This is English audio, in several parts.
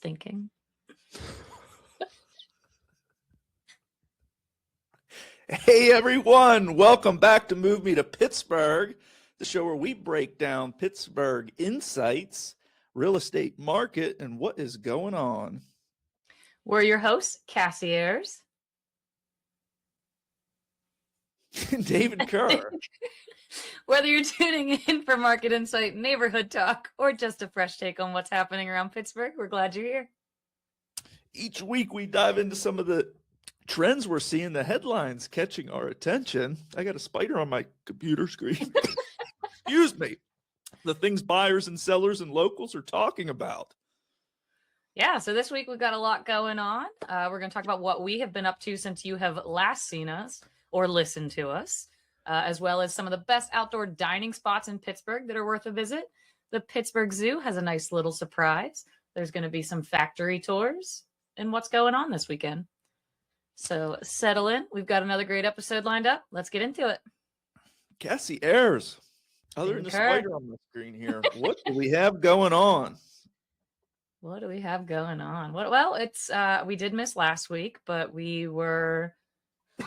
thinking. Hey everyone, welcome back to Move Me to Pittsburgh, the show where we break down Pittsburgh insights, real estate market, and what is going on. We're your hosts, Cassie. David Kerr. Whether you're tuning in for market insight, neighborhood talk, or just a fresh take on what's happening around Pittsburgh, we're glad you're here. Each week we dive into some of the trends we're seeing, the headlines catching our attention. I got a spider on my computer screen. Excuse me. The things buyers and sellers and locals are talking about. Yeah, so this week we've got a lot going on. We're going to talk about what we have been up to since you have last seen us or listened to us, as well as some of the best outdoor dining spots in Pittsburgh that are worth a visit. The Pittsburgh Zoo has a nice little surprise. There's going to be some factory tours and what's going on this weekend. So settle in. We've got another great episode lined up. Let's get into it. Cassie Ayers. Other than the spider on the screen here, what do we have going on? What do we have going on? Well, it's we did miss last week, but we were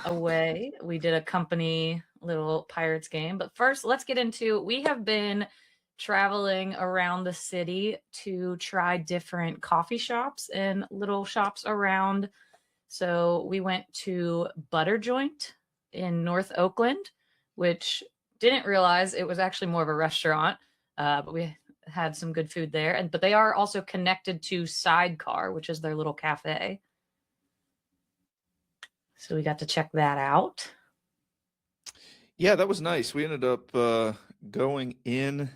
away. We did a company little Pirates game. But first, let's get into, we have been traveling around the city to try different coffee shops and little shops around. So we went to Butter Joint in North Oakland, which didn't realize it was actually more of a restaurant, but we had some good food there. But they are also connected to Sidecar, which is their little cafe. So we got to check that out. Yeah, that was nice. We ended up going in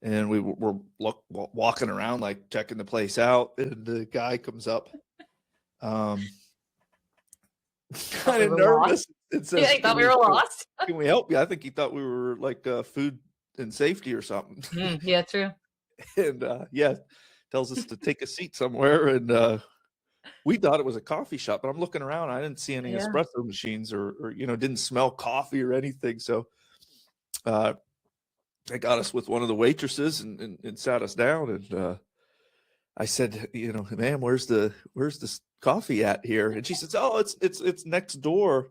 and we were walking around, like checking the place out. And the guy comes up. Kind of nervous. It says, he thought we were lost. Can we help you? I think he thought we were like food and safety or something. Yeah, true. And tells us to take a seat somewhere. And we thought it was a coffee shop, but I'm looking around. I didn't see any espresso machines or didn't smell coffee or anything. So they got us with one of the waitresses and sat us down. And I said, ma'am, where's this coffee at here? And she says, oh, it's next door.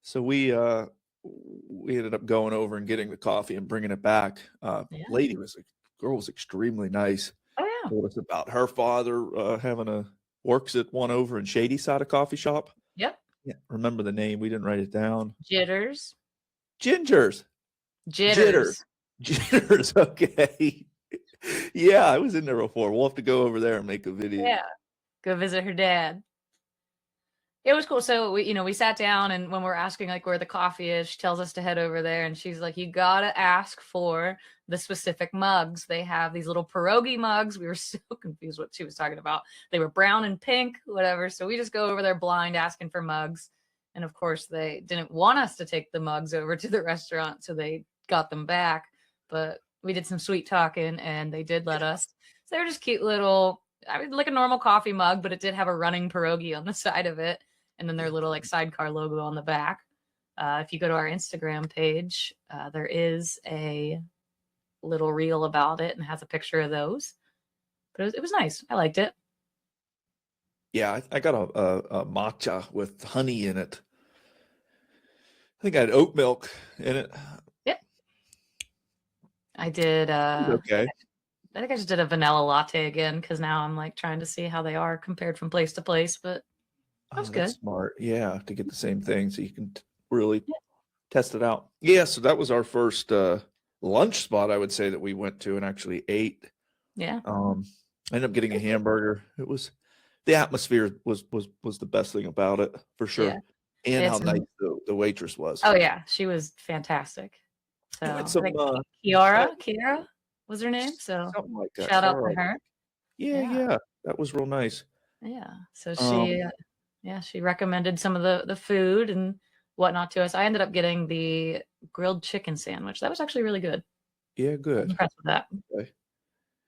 So we ended up going over and getting the coffee and bringing it back. Girl was extremely nice. Oh yeah. Told us about her father works at one over in Shadyside, a coffee shop. Yep. Yeah, remember the name? We didn't write it down. Jitters. Gingers. Jitters. Okay. Yeah, I was in there before. We'll have to go over there and make a video. Yeah, go visit her dad. It was cool. So we sat down, and when we're asking like where the coffee is, she tells us to head over there, and she's like, you gotta ask for the specific mugs. They have these little pierogi mugs. We were so confused what she was talking about. They were brown and pink, whatever. So we just go over there blind asking for mugs. And of course they didn't want us to take the mugs over to the restaurant, so they got them back. But we did some sweet talking and they did let us. So they were just cute little, like a normal coffee mug, but it did have a running pierogi on the side of it. And then their little like Sidecar logo on the back. If you go to our Instagram page, there is a little reel about it and has a picture of those. But it was nice. I liked it. Yeah, I got a matcha with honey in it. I think I had oat milk in it. Yep. I did. Okay. I think I just did a vanilla latte again because now I'm like trying to see how they are compared from place to place. But that was good. Smart. Yeah, to get the same thing so you can really test it out. Yeah, so that was our first lunch spot, I would say, that we went to and actually ate. Yeah. I ended up getting a hamburger. It was, the atmosphere was the best thing about it, for sure. Yeah. And how nice the waitress was. Oh yeah, she was fantastic. So I think Kiara was her name. So something like that. Shout out to her. Yeah, that was real nice. Yeah. So she recommended some of the food and whatnot to us. I ended up getting the grilled chicken sandwich. That was actually really good. Yeah, good. I was impressed with that. Okay.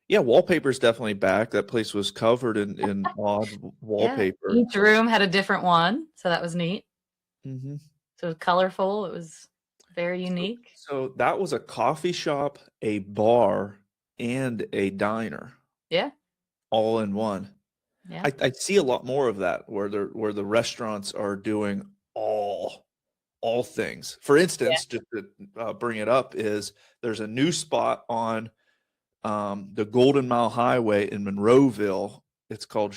Yeah, wallpaper's definitely back. That place was covered in odd wallpaper. Yeah. Each room had a different one, so that was neat. Mm-hmm. So it was colorful. It was very unique. So that was a coffee shop, a bar, and a diner. Yeah. all in one. Yeah. I see a lot more of that where the restaurants are doing all things. For instance, just to bring it up, is there's a new spot on the Golden Mile Highway in Monroeville. It's called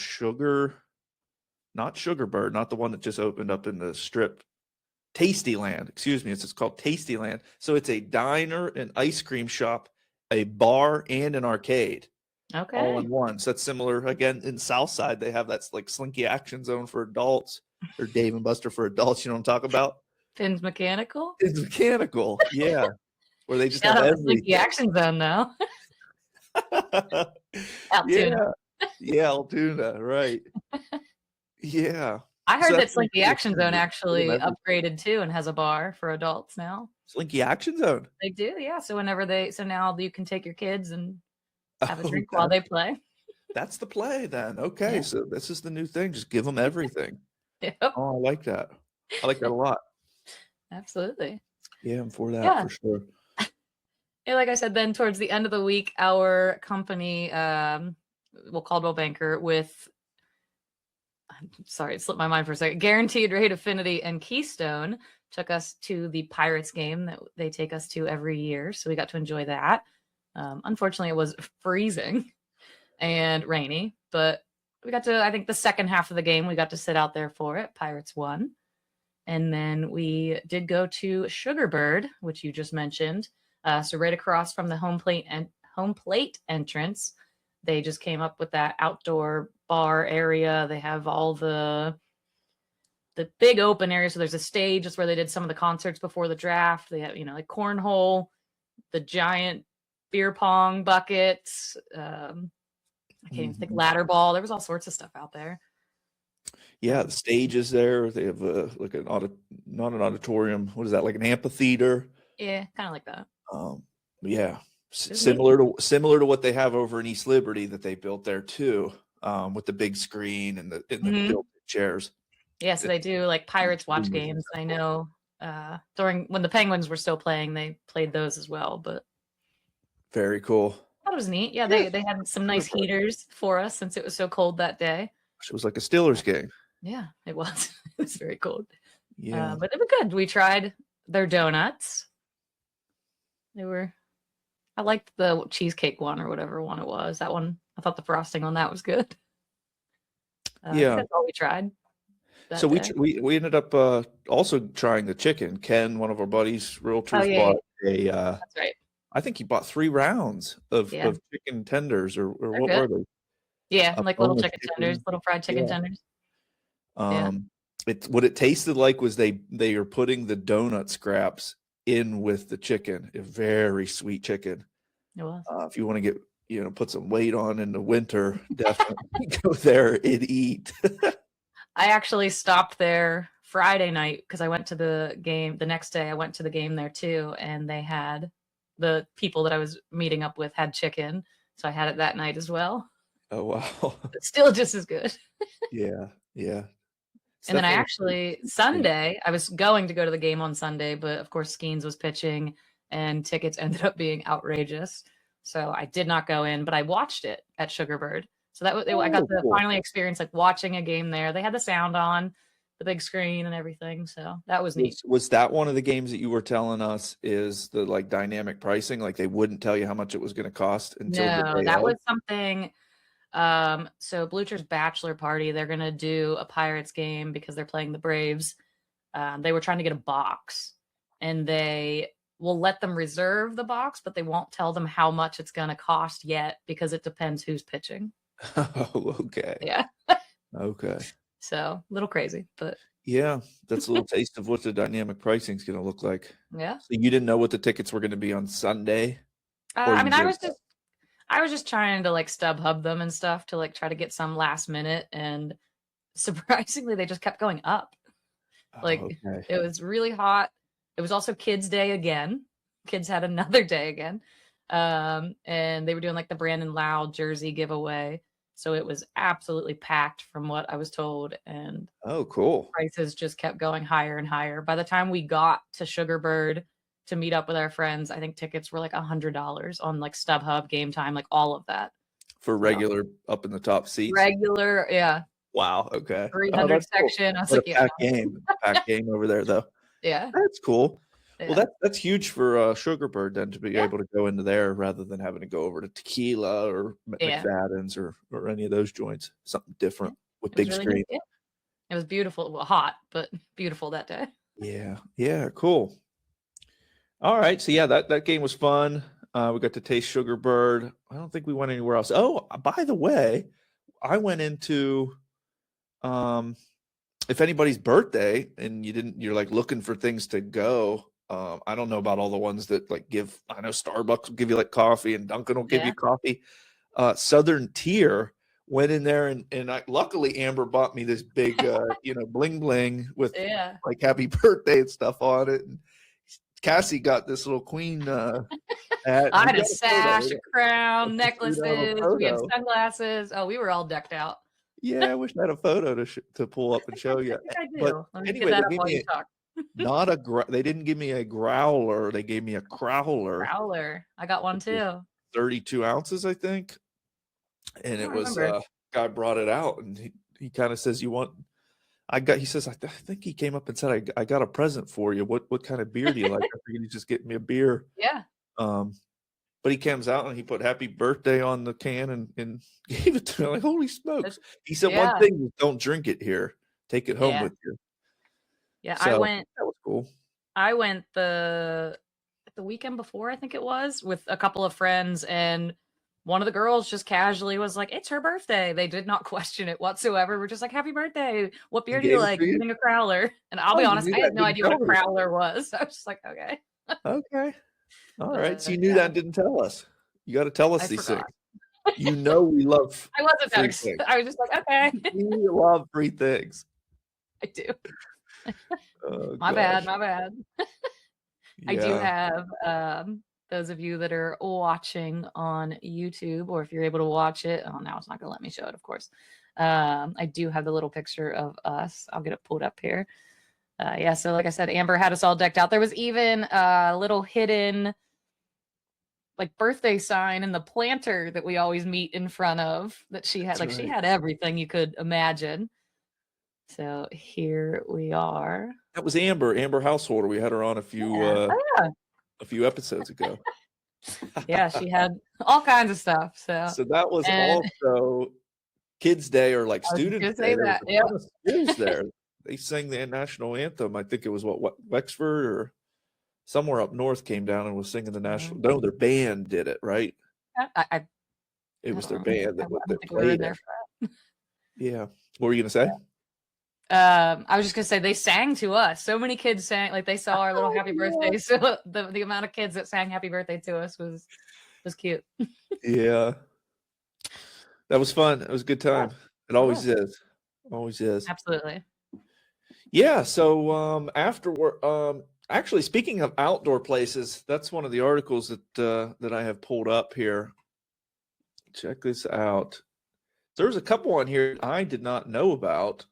not Sugarbird, not the one that just opened up in the Strip. Tastyland, excuse me. It's called Tastyland. So it's a diner, an ice cream shop, a bar, and an arcade. Okay. All in one. So that's similar. Again, in Southside, they have that's like Slinky Action Zone for adults, or Dave and Buster for adults. You know what I'm talking about? Finn's Mechanical. It's mechanical, yeah. Where they just Shout have out to everything. Slinky Action Zone now. Yeah, yeah, Altoona, right? Yeah. I heard So that that's Slinky pretty Action cool. Zone actually Everything. upgraded too and has a bar for adults now. Slinky Action Zone. They do, yeah. So so now you can take your kids and have a Oh, drink while they play. That's the play then. Okay, Yeah. so this is the new thing. Just give them everything. Yep, Oh, I like that. I like that a lot. absolutely. Yeah, I'm for that Yeah. for sure. Yeah, like I said, then towards the end of the week, our company, Caldwell Banker with, I'm sorry, it slipped my mind for a second, Guaranteed Rate Affinity and Keystone took us to the Pirates game that they take us to every year. So we got to enjoy that. Unfortunately, it was freezing and rainy, but we got to, I think the second half of the game, we got to sit out there for it. Pirates won. And then we did go to Sugarbird, which you just mentioned. So right across from the home plate entrance, they just came up with that outdoor bar area. They have all the big open area. So there's a stage. That's where they did some of the concerts before the draft. They have, like cornhole, the giant beer pong buckets. I can't even think, ladder ball. There was all sorts of stuff out there. Yeah, the stage is there. They have like not an auditorium. What is that? Like an amphitheater? Yeah, kind of like that. Yeah, similar to what they have over in East Liberty that they built there too, with the big screen and the built chairs. Yeah, so they do like Pirates watch games. I know during when the Penguins were still playing, they played those as well. But very cool. That was neat. Yeah, they had some nice heaters for us since it was so cold that day. It was like a Steelers game. Yeah, it was. It was very cold. Yeah, but they were good. We tried their donuts. I liked the cheesecake one or whatever one it was. That one, I thought the frosting on that was good. Yeah, that's all we tried. So we ended up also trying the chicken. Ken, one of our buddies, realtors, bought a. That's right. I think he bought 3 rounds of chicken tenders, or what were they? Yeah, like little chicken tenders, little fried chicken tenders. What it tasted like was they are putting the donut scraps in with the chicken. A very sweet chicken. It was. If you want to get put some weight on in the winter, definitely go there and eat. I actually stopped there Friday night because I went to the game. The next day I went to the game there too, and they had the people that I was meeting up with had chicken, so I had it that night as well. Oh wow! But still just as good. Yeah. And then I actually Sunday I was going to go to the game on Sunday, but of course Skeens was pitching, and tickets ended up being outrageous, so I did not go in. But I watched it at Sugarbird. So that was, I got to finally experience like watching a game there. They had the sound on, the big screen and everything. So that was neat. Was that one of the games that you were telling us is the like dynamic pricing? Like they wouldn't tell you how much it was going to cost until No, that was something. So Blucher's bachelor party, they're going to do a Pirates game because they're playing the Braves. They were trying to get a box, and they will let them reserve the box, but they won't tell them how much it's going to cost yet because it depends who's pitching. Oh, okay. Yeah. Okay. So a little crazy, but yeah, that's a little taste of what the dynamic pricing is going to look like. Yeah. So you didn't know what the tickets were going to be on Sunday? I mean, I was just trying to like StubHub them and stuff to like try to get some last minute, and surprisingly, they just kept going up. Like It was really hot. It was also Kids Day again. Kids had another day again. And they were doing like the Brandon Loud jersey giveaway. So it was absolutely packed from what I was told. And cool. Prices just kept going higher and higher. By the time we got to Sugarbird to meet up with our friends, I think tickets were like $100 on like StubHub, Game Time, like all of that. for regular up in the top seats. Regular, yeah. Wow. Okay. 300 section. Cool. I was what like, a packed game over there, though. Yeah. That's cool. Yeah. Well, that's huge for Sugarbird then to be able to go into there rather than having to go over to Tequila or McFadden's or any of those joints. Something different with big really screen. Yeah. It was beautiful. Well, hot, but beautiful that day. Yeah. Yeah. Cool. All right. So yeah, that game was fun. We got to taste Sugarbird. I don't think we went anywhere else. Oh, by the way, I went into if anybody's birthday and you're like looking for things to go. I don't know about all the ones that like I know Starbucks will give you like coffee and Dunkin' will give you coffee. Southern Tier went in there and luckily Amber bought me this big, bling bling with like happy birthday and stuff on it. And Cassie got this little queen hat. I had a sash, a crown, necklaces, we had sunglasses. Oh, we were all decked out. Yeah, I wish I had a photo to pull up and show you. I do. But anyway, they didn't give me a growler. They gave me a crowler. I got one too. 32 ounces, I think. And it was guy brought it out and he kind of says, he says, I think he came up and said, I got a present for you. What kind of beer do you like? I figured he'd just get me a beer. Yeah. But he comes out and he put happy birthday on the can and gave it to me. Like, holy smokes. He said, one thing is don't drink it here. Take it home with you. Yeah, so, I went. That was cool. I went the weekend before, I think it was, with a couple of friends, and one of the girls just casually was like, it's her birthday. They did not question it whatsoever. We're just like, happy birthday. What beer do you like? Giving a crowler. And I'll be honest, I had no idea what a crowler was. I was just like, okay. Okay. All right. So you knew that and didn't tell us. You got to tell us these things. We love I wasn't that excited. I was just like, okay. We love free things. I do. My bad. I do have those of you that are watching on YouTube, or if you're able to watch it. Oh, now it's not going to let me show it, of course. I do have the little picture of us. I'll get it pulled up here. So like I said, Amber had us all decked out. There was even a little hidden like birthday sign in the planter that we always meet in front of that she had. She had everything you could imagine. So here we are. That was Amber Householder. We had her on a few episodes ago. Yeah, she had all kinds of stuff. So that was also Kids Day or like Students Day. Schools there. They sang the national anthem. I think it was what Wexford or somewhere up north came down and was singing the national. No, their band did it, right? It was their band that played it. Yeah. What were you gonna say? I was just gonna say they sang to us. So many kids sang, like they saw our little happy birthday. So the amount of kids that sang happy birthday to us was cute. Yeah. That was fun. It was a good time. It always is. Always is. Absolutely. Yeah. So actually, speaking of outdoor places, that's one of the articles that I have pulled up here. Check this out. There's a couple on here I did not know about.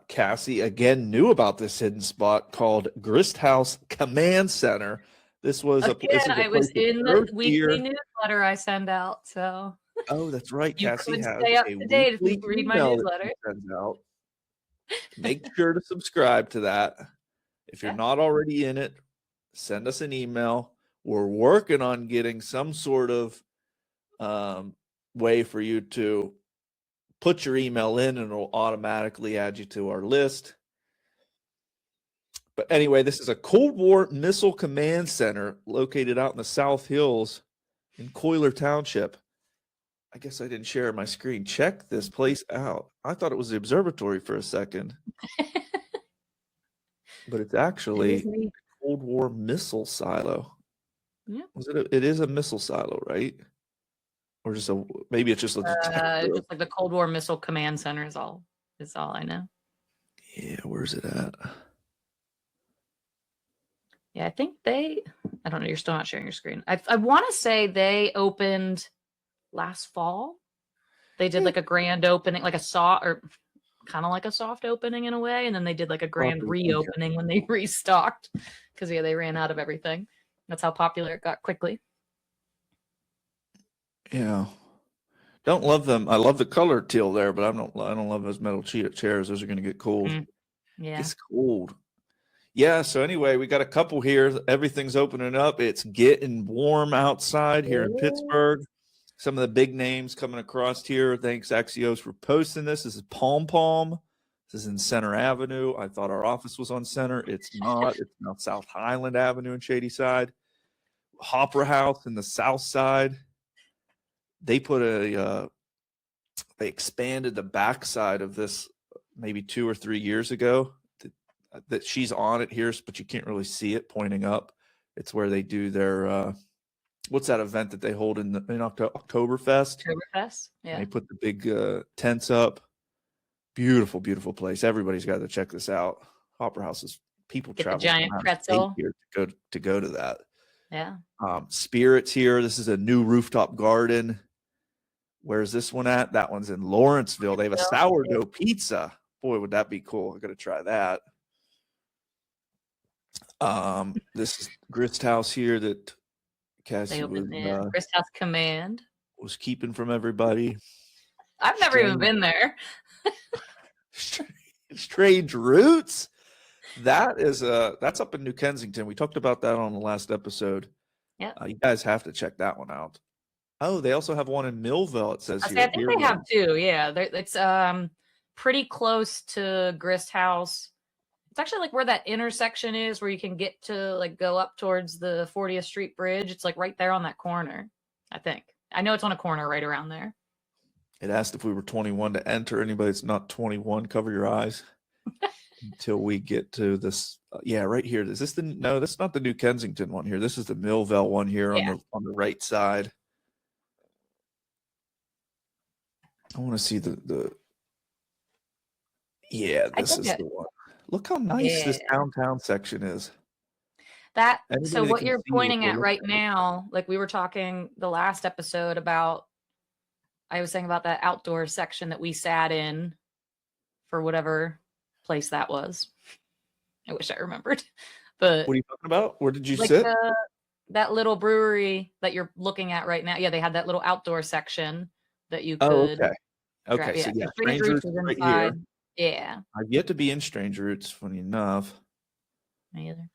Cassie again knew about this hidden spot called Grist House Command Center. This was I was in the weekly newsletter I send out. So that's right. Cassie has stay up to date if you read my newsletter. Sends out. Make sure to subscribe to that. If you're not already in it, send us an email. We're working on getting some sort of way for you to put your email in and it'll automatically add you to our list. But anyway, this is a Cold War Missile Command Center located out in the South Hills in Coiler Township. I guess I didn't share my screen. Check this place out. I thought it was the observatory for a second. But it's actually a Cold War missile silo. Yeah. It is a missile silo, right? Or maybe it's just a just like the Cold War Missile Command Center is all I know. Yeah, where's it at? Yeah, I think I don't know, you're still not sharing your screen. I want to say they opened last fall. They did like a grand opening, like kind of like a soft opening in a way, and then they did like a grand reopening when they restocked because they ran out of everything. That's how popular it got quickly. Yeah. Don't love them. I love the color teal there, but I don't love those metal chairs. Those are going to get cold. Yeah. It's cold. Yeah. So anyway, we got a couple here. Everything's opening up. It's getting warm outside here in Pittsburgh. Some of the big names coming across here. Thanks, Axios, for posting this. This is Palm Palm. This is in Center Avenue. I thought our office was on Center. It's not. It's now South Highland Avenue in Shadyside. Opera House in the South Side. They put they expanded the backside of this maybe 2 or 3 years ago. That she's on it here, but you can't really see it pointing up. It's where they do their what's that event that they hold in Oktoberfest? Oktoberfest, yeah. And they put the big tents up. Beautiful, beautiful place. Everybody's got to check this out. Opera House is people Get travel the giant pretzel here to go to that. Yeah. Spirits here. This is a new rooftop garden. Where's this one at? That one's in Lawrenceville. They have a sourdough pizza. Boy, would that be cool. I got to try that. This is Grist House here that Cassie Grist House Command was keeping from everybody. I've never even been there. Strange Roots. That's up in New Kensington. We talked about that on the last episode. Yeah, you guys have to check that one out. Oh, they also have one in Millville. It says here. I think they have two. Yeah, it's pretty close to Grist House. It's actually like where that intersection is, where you can get to like go up towards the 40th Street Bridge. It's like right there on that corner. I think. I know it's on a corner right around there. It asked if we were 21 to enter. Anybody that's not 21, cover your eyes until we get to this. Yeah, right here. Is this no, that's not the New Kensington one here. This is the Millville one here on the right side. I want to see the yeah, this is the one. Look how nice this downtown section is. So what you're pointing at right now, like we were talking the last episode about, I was saying about that outdoor section that we sat in for whatever place that was. I wish I remembered. But what are you talking about? Where did you sit? That little brewery that you're looking at right now. Yeah, they had that little outdoor section that you could. Oh, okay. Okay, yeah. so yeah, Strange Roots is right inside. here. Yeah. I've yet to be in Strange Roots, funny enough. Me either.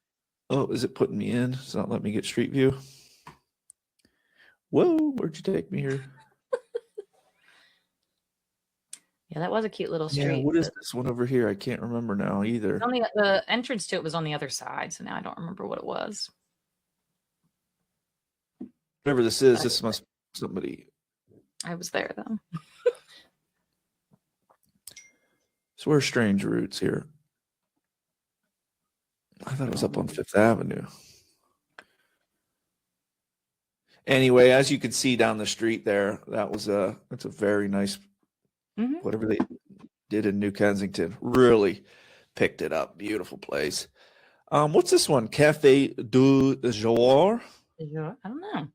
Oh, is it putting me in? It's not letting me get Street View. Whoa, where'd you take me here? Yeah, that was a cute little street. Yeah, what is this one over here? I can't remember now either. The entrance to it was on the other side, so now I don't remember what it was. Whatever this is, this must be somebody. I was there though. So where's Strange Roots here? I thought it was up on Fifth Avenue. Anyway, as you can see down the street there, that's a very nice, whatever they did in New Kensington, really picked it up. Beautiful place. What's this one? Cafe du Jour? I don't know.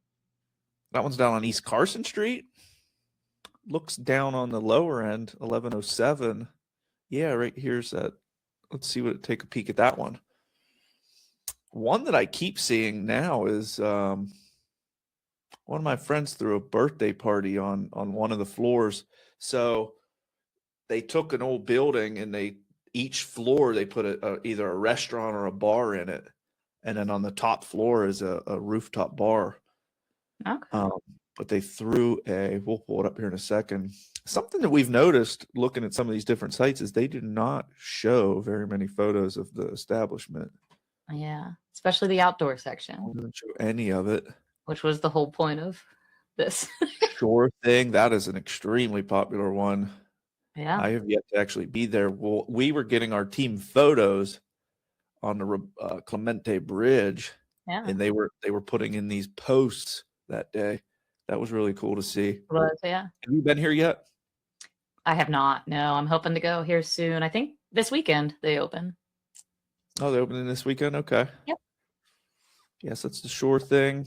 That one's down on East Carson Street. Looks down on the lower end, 1107. Yeah, right here's that. Let's see take a peek at that one. One that I keep seeing now is one of my friends threw a birthday party on one of the floors. So they took an old building and each floor they put either a restaurant or a bar in it, and then on the top floor is a rooftop bar. Okay. But they threw we'll pull it up here in a second. Something that we've noticed looking at some of these different sites is they do not show very many photos of the establishment. Yeah, especially the outdoor section. I didn't show any of it. Which was the whole point of this. Sure thing. That is an extremely popular one. Yeah. I have yet to actually be there. Well, we were getting our team photos on the Clemente Bridge. Yeah. And they were putting in these posts that day. That was really cool to see. It was, yeah. Have you been here yet? I have not. No, I'm hoping to go here soon. I think this weekend they open. Oh, they're opening this weekend? Okay. Yep. Yes, that's the Shore thing.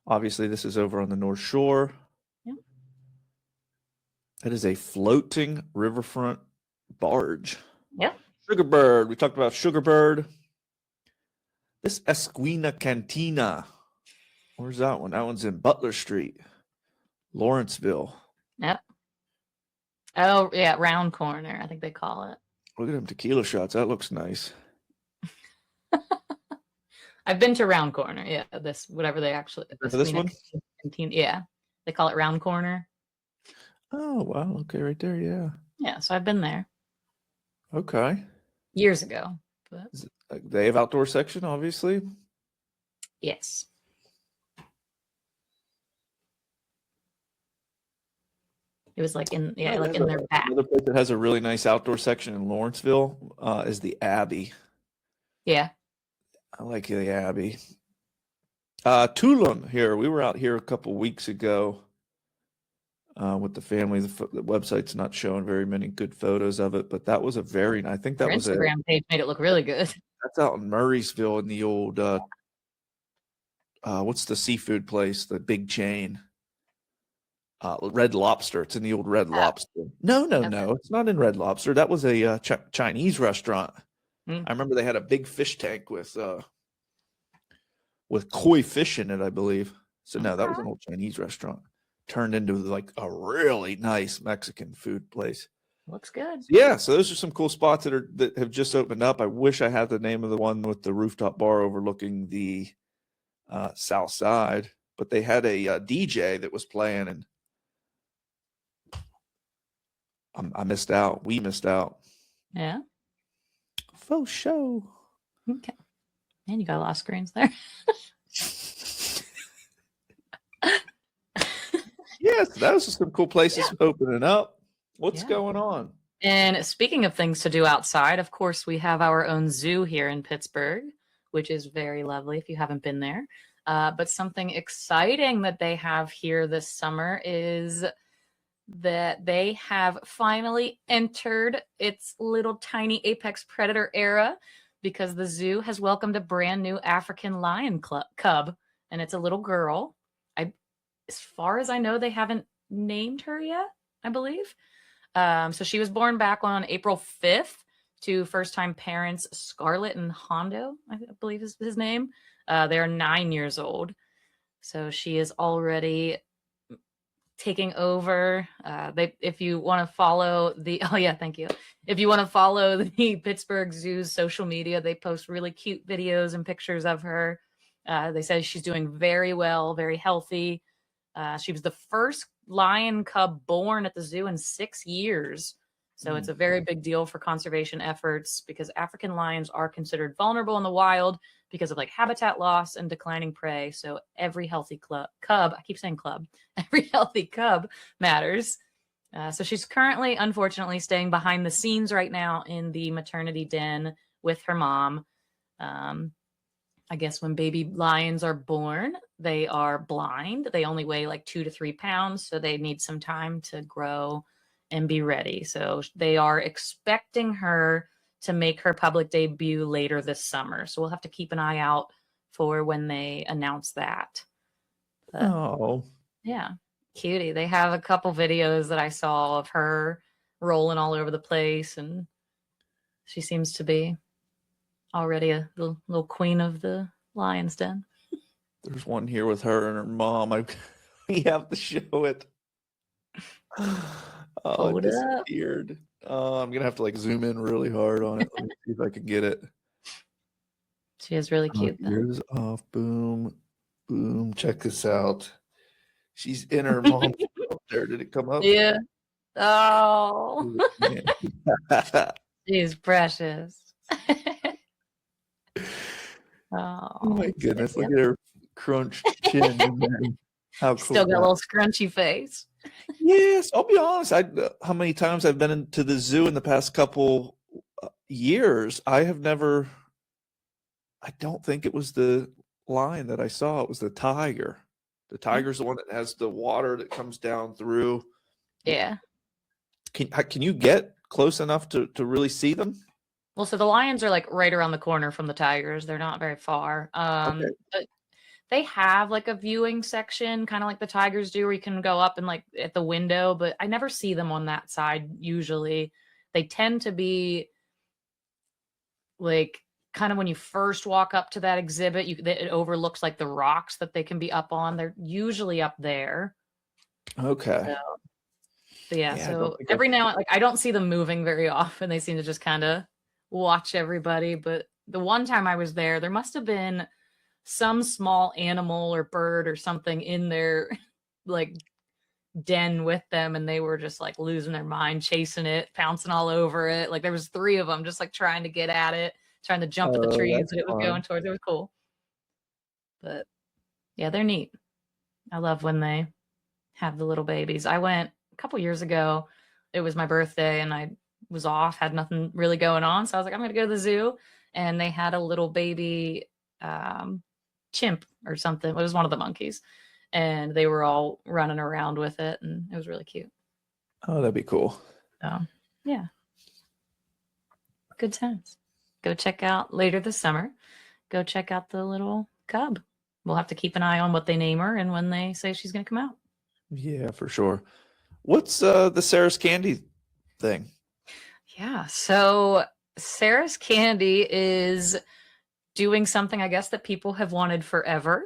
Obviously, this is over on the North Shore. Yep. It is a floating riverfront barge. Yep. Sugarbird. We talked about Sugarbird. This Esquina Cantina. Where's that one? That one's in Butler Street. Lawrenceville. Yep. Oh yeah, Round Corner, I think they call it. Look at them tequila shots. That looks nice. I've been to Round Corner. Yeah, this whatever they actually This one? Yeah, they call it Round Corner. Oh wow. Okay, right there. Yeah. Yeah, so I've been there Okay. years ago. But They have outdoor section, obviously. yes. It was like in in their back. Another place that has a really nice outdoor section in Lawrenceville is the Abbey. Yeah. I like the Abbey. Tulum here. We were out here a couple weeks ago with the family. The website's not showing very many good photos of it, but that was a very. I think that Your was Instagram page made it look really good. That's out in Murraysville in the old. What's the seafood place? The big chain. Red Lobster. It's in the old Red Lobster. No, it's not in Red Lobster. That was a Chinese restaurant. I remember they had a big fish tank with koi fish in it, I believe. So no, that was an old Chinese restaurant turned into like a really nice Mexican food place. Looks good. Yeah, so those are some cool spots that have just opened up. I wish I had the name of the one with the rooftop bar overlooking the south side, but they had a DJ that was playing, and I missed out. We missed out. Yeah. Faux show. Okay. And you got a lot of screens there. Yes, those are some cool places opening up. What's going on? And speaking of things to do outside, of course, we have our own zoo here in Pittsburgh, which is very lovely if you haven't been there. But something exciting that they have here this summer is that they have finally entered its little tiny apex predator era, because the zoo has welcomed a brand new African lion cub, and it's a little girl. As far as I know, they haven't named her yet, I believe. So she was born back on April 5th to first-time parents Scarlett and Hondo, I believe is his name. They're 9 years old. So she is already taking over. If you want to follow thank you. If you want to follow the Pittsburgh Zoo's social media, they post really cute videos and pictures of her. They say she's doing very well, very healthy. She was the first lion cub born at the zoo in 6 years. So it's a very big deal for conservation efforts, because African lions are considered vulnerable in the wild because of like habitat loss and declining prey. So every healthy cub, I keep saying club, every healthy cub matters. So she's currently, unfortunately, staying behind the scenes right now in the maternity den with her mom. I guess when baby lions are born, they are blind. They only weigh like 2 to 3 pounds, so they need some time to grow and be ready. So they are expecting her to make her public debut later this summer. So we'll have to keep an eye out for when they announce that. But, yeah, cutie. They have a couple videos that I saw of her rolling all over the place, and she seems to be already a little queen of the lion's den. There's one here with her and her mom. We have to show it. Oh, it disappeared. I'm gonna have to like zoom in really hard on it. Let me see if I can get it. She is really cute. Ears off. Boom, boom. Check this out. She's in her mom's up there. Did it come up? Yeah. Oh. She's precious. Oh my goodness! Look at her crunched chin. How cool! Still got a little scrunchy face. Yes, I'll be honest. How many times I've been into the zoo in the past couple years? I don't think it was the lion that I saw. It was the tiger. The tiger's the one that has the water that comes down through. Yeah. Can you get close enough to really see them? Well, so the lions are like right around the corner from the tigers. They're not very far. Okay. But they have like a viewing section, kind of like the tigers do, where you can go up and like at the window, but I never see them on that side usually. They tend to be like kind of when you first walk up to that exhibit, it overlooks like the rocks that they can be up on. They're usually up there. Okay. So, but yeah, Yeah, I don't so think every I've. now and like I don't see them moving very often. They seem to just kind of watch everybody. But the one time I was there must have been some small animal or bird or something in their like den with them, and they were just like losing their mind, chasing it, pouncing all over it. Like there was three of them just like trying to get at it, trying to jump at the Oh, trees that's that it was going fun. towards. It was cool. But yeah, they're neat. I love when they have the little babies. I went a couple years ago. It was my birthday and I was off, had nothing really going on. So I was like, I'm going to go to the zoo. And they had a little baby um, chimp or something. It was one of the monkeys. And they were all running around with it. And it was really cute. Oh, that'd be cool. So yeah, good times. Go check out later this summer. Go check out the little cub. We'll have to keep an eye on what they name her and when they say she's going to come out. Yeah, for sure. What's the Sarah's Candy thing? Yeah. So Sarah's Candy is doing something, I guess, that people have wanted forever.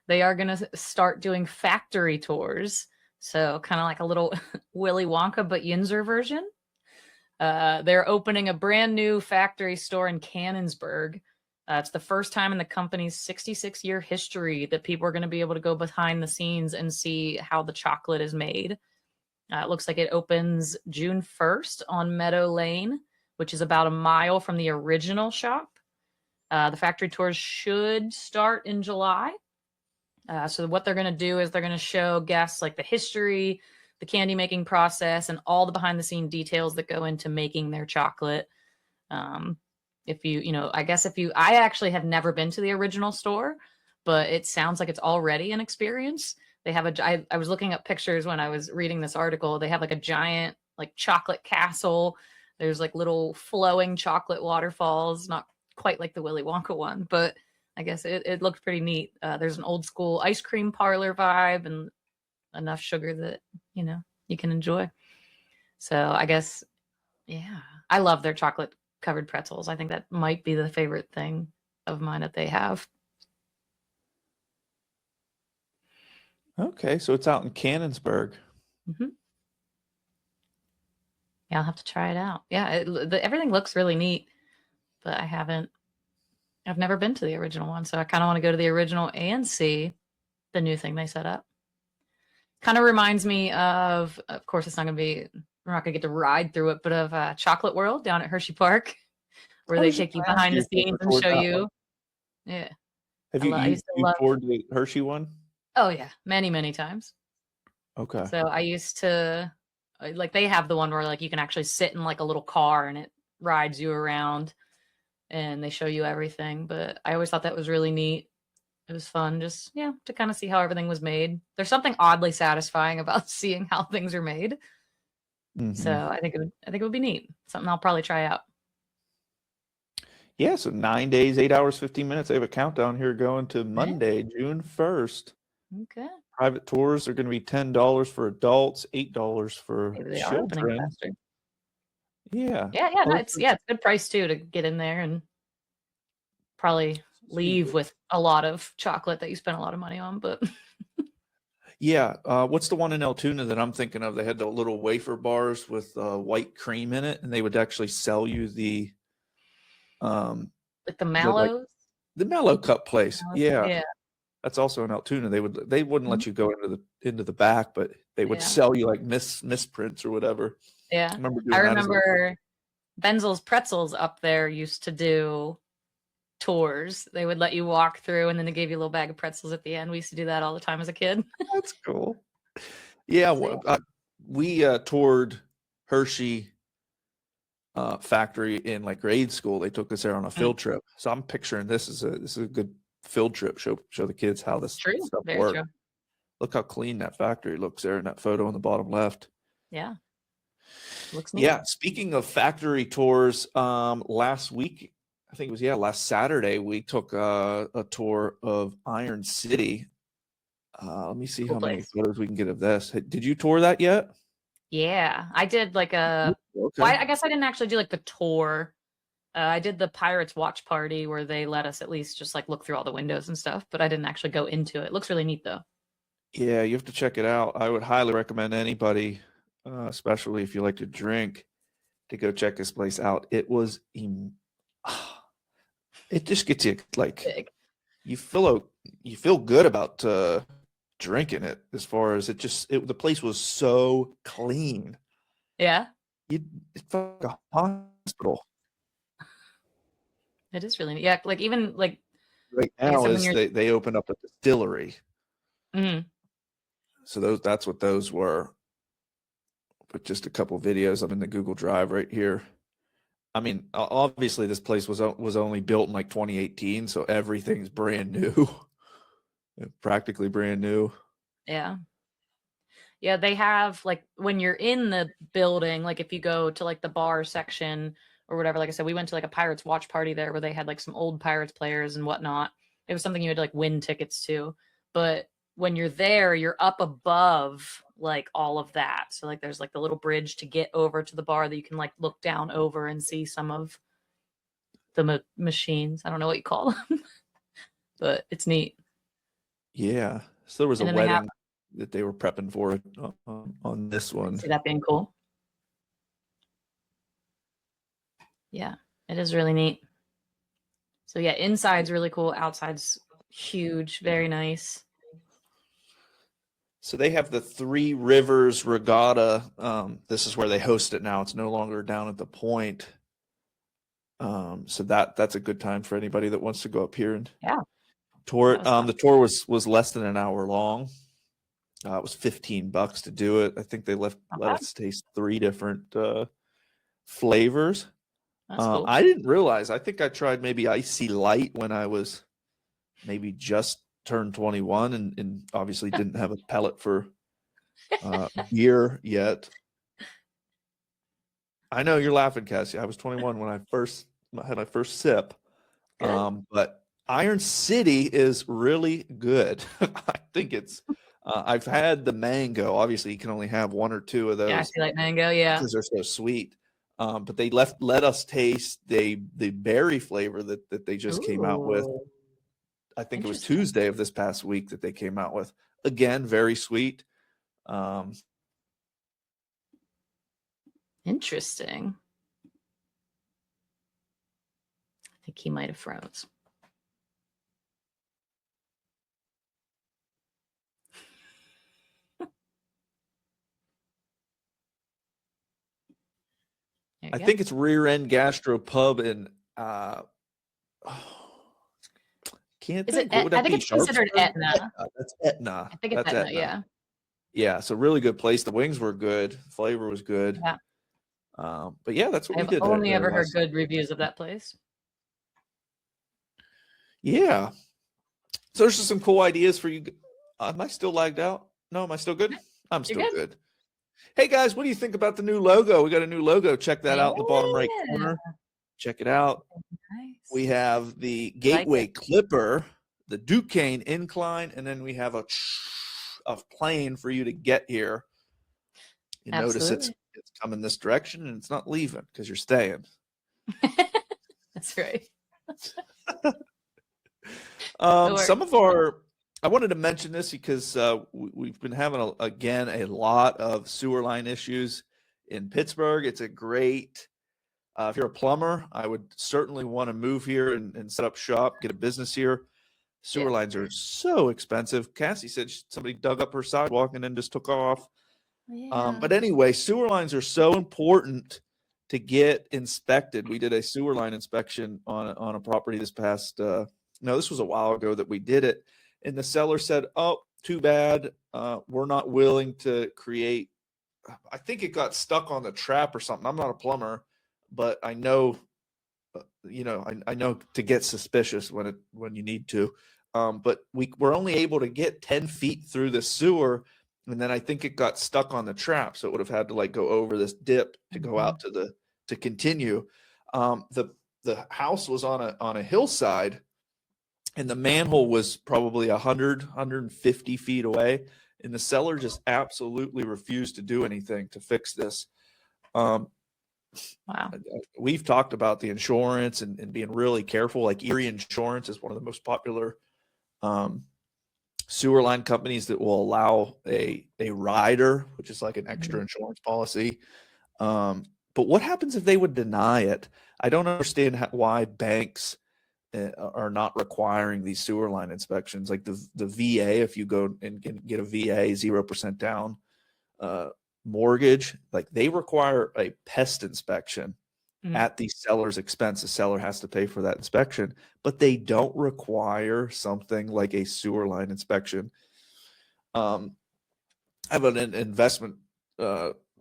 They are going to start doing factory tours. So kind of like a little Willy Wonka, but Yinzer version. They're opening a brand new factory store in Cannonsburg. It's the first time in the company's 66-year history that people are going to be able to go behind the scenes and see how the chocolate is made. It looks like it opens June 1st on Meadow Lane, which is about a mile from the original shop. The factory tours should start in July. So what they're going to do is they're going to show guests like the history, the candy making process, and all the behind the scene details that go into making their chocolate. If I actually have never been to the original store, but it sounds like it's already an experience. They have I was looking up pictures when I was reading this article. They have like a giant like chocolate castle. There's like little flowing chocolate waterfalls, not quite like the Willy Wonka one, but I guess it looked pretty neat. There's an old school ice cream parlor vibe and enough sugar that, you can enjoy. So I guess, yeah, I love their chocolate covered pretzels. I think that might be the favorite thing of mine that they have. Okay, so it's out in Cannonsburg. Hmm. Yeah, I'll have to try it out. Yeah, everything looks really neat, but I've never been to the original one. So I kind of want to go to the original and see the new thing they set up. Kind of reminds me of course, we're not going to get to ride through it, but of Chocolate World down at Hershey Park, where I they was just take you gonna ask behind you the if you scenes ever and toured show that one. you. Yeah, Have I used to you love. toured the Hershey one? Oh yeah, many many times. Okay. So I used to like they have the one where like you can actually sit in like a little car and it rides you around and they show you everything. But I always thought that was really neat. It was fun, just yeah, to kind of see how everything was made. There's something oddly satisfying about seeing how things are made. So Hmm. I think it would be neat. Something I'll probably try out. Yeah, so 9 days, 8 hours, 15 minutes. They have a countdown here going to Yeah. Monday, June 1st. Okay. Private tours are going to be $10 for adults, $8 for Maybe they are opening children. faster. Yeah. Yeah, yeah, no, it's Posters. it's a good price too to get in there and probably Sweet. leave with a lot of chocolate that you spent a lot of money on, but Yeah. What's the one in Altoona that I'm thinking of? They had the little wafer bars with white cream in it, and they would actually sell you um like the the like mallows. the Mellow Cup place. Yeah. Yeah. That's also in Altoona. They wouldn't Mhm. let you go into the back, but they would Yeah. sell you like misprints or whatever. I Yeah. remember I doing that as a little kid. remember Benzel's Pretzels up there used to do tours. They would let you walk through and then they gave you a little bag of pretzels at the end. We used to do that all the time as a kid. That's cool. Yeah, So, we toured Hershey factory in like grade school. They took us there on a mm, field trip. So I'm picturing this is a good field trip. Show the kids how this true. stuff Very works. true. Look how clean that factory looks there in that photo on the bottom left. Yeah. Looks neat. Yeah, speaking of factory tours, last week, I think it was last Saturday, we took a tour of Iron City. Let me see Cool how many place. photos we can get of this. Did you tour that yet? Yeah. I did like Okay. I guess I didn't actually do like the tour. I did the Pirates watch party where they let us at least just like look through all the windows and stuff, but I didn't actually go into it. Looks really neat though. Yeah, you have to check it out. I would highly recommend anybody, especially if you like to drink, to go check this place out. It just gets you like Big. you feel good about drinking it. As far as the place was so clean. Yeah, It felt like a hospital. it is really neat. Yeah, like even like Right I now said, when is you're they opened up a distillery, mhm. so that's what those were. But just a couple videos. I'm in the Google Drive right here. I mean, obviously this place was only built in like 2018, so everything's brand new, practically brand new. Yeah. Yeah, they have like when you're in the building, like if you go to like the bar section or whatever, like I said, we went to like a Pirates watch party there where they had like some old Pirates players and whatnot. It was something you had to like win tickets to. But when you're there, you're up above like all of that. So like there's like the little bridge to get over to the bar that you can like look down over and see some of the machines. I don't know what you call them, but it's neat. Yeah. So there was a And then they have, wedding that they were prepping for on this I can one. see that being cool. Yeah, it is really neat. So yeah, inside's really cool. Outside's huge, very nice. So they have the Three Rivers Regatta. This is where they host it now. It's no longer down at the point. So that's a good time for anybody that wants to go up here and Yeah, tour that it. was fun. The tour was less than an hour long. It was $15 to do it. I think they let bad. us taste 3 different flavors. That's cool. I didn't realize. I think I tried maybe Icy Light when I was maybe just turned 21 and obviously didn't have a palate for beer yet. I know you're laughing, Cassie. I was 21 when I had my first sip. But Iron City is really good. I think it's. I've had the mango. Obviously, you can only have 1 or 2 of Yeah, I those see like mango. Yeah. because they're so sweet. But they let us taste the berry flavor that they just came out with. Ooh, I think it was interesting. Tuesday of this past week that they came out with. Again, very sweet. Interesting. I think he might have froze. There I you go. think it's Rear End Gastro Pub in can't Is it? think. What would I that think be? it's considered Sharpsburg? Etna. That's Etna. I think it's That's Etna. Etna. Yeah. Yeah, it's a really good place. The wings were good. Flavor was good. Yeah. But yeah, that's what I we have did only there ever heard last. good reviews of that place. Yeah. So there's just some cool ideas for you. Am I still lagged out? No, am I still good? I'm You're still good. good. Hey guys, what do you think about the new logo? We got a new logo. Check that Yeah. out in the bottom right corner. Check it out. Nice. We have the I like Gateway it. Clipper, the Duquesne incline, and then we have a plane for you to get here. You notice it's Absolutely. coming this direction and it's not leaving because you're staying. That's right. Some of our, I wanted to mention this because we've been having again a lot of sewer line issues in Pittsburgh. It's a great, if you're a plumber, I would certainly want to move here and set up shop, get a business here. Sewer lines are so expensive. Cassie said somebody dug up her sidewalk and then just took off. Yeah. But anyway, sewer lines are so important to get inspected. We did a sewer line inspection on a property this past. No, this was a while ago that we did it, and the seller said, "Oh, too bad. We're not willing to create." I think it got stuck on the trap or something. I'm not a plumber, but I know, I know to get suspicious when you need to. But we're only able to get 10 feet through the sewer. And then I think it got stuck on the trap. So it would have had to like go over this dip to go out to continue. The house was on a hillside and the manhole was probably 150 feet away. And the seller just absolutely refused to do anything to fix this. Wow. We've talked about the insurance and being really careful. Like Erie Insurance is one of the most popular sewer line companies that will allow a rider, which is like an extra Mhm. insurance policy. But what happens if they would deny it? I don't understand why banks are not requiring these sewer line inspections. Like the VA, if you go and get a VA 0% down mortgage, like they require a pest inspection Mm. at the seller's expense. The seller has to pay for that inspection, but they don't require something like a sewer line inspection. I have an investment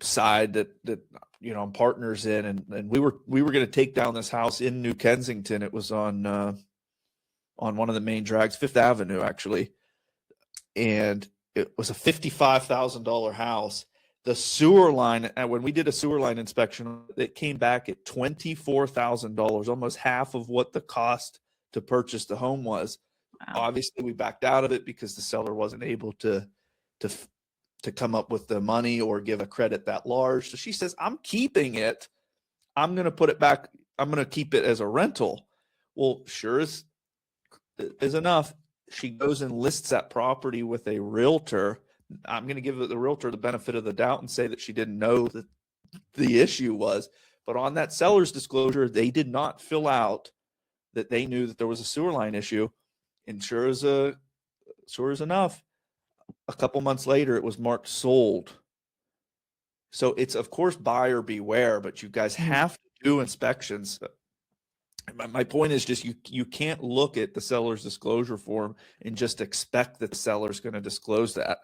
side that I'm partners in, and we were going to take down this house in New Kensington. It was on one of the main drags, Fifth Avenue, actually, and it was a $55,000 house. The sewer line, and when we did a sewer line inspection, it came back at $24,000, almost half of what the cost to purchase the home was. Wow. Obviously, we backed out of it because the seller wasn't able to come up with the money or give a credit that large. So she says, I'm keeping it. I'm going to put it back. I'm going to keep it as a rental. Well, sure is enough. She goes and lists that property with a realtor. I'm going to give the realtor the benefit of the doubt and say that she didn't know that the issue was. But on that seller's disclosure, they did not fill out that they knew that there was a sewer line issue. And sure as enough, a couple months later, it was marked sold. So it's, of course, buyer beware, but you guys have to do inspections. My point is just you can't look at the seller's disclosure form and just expect that the seller's going to disclose that.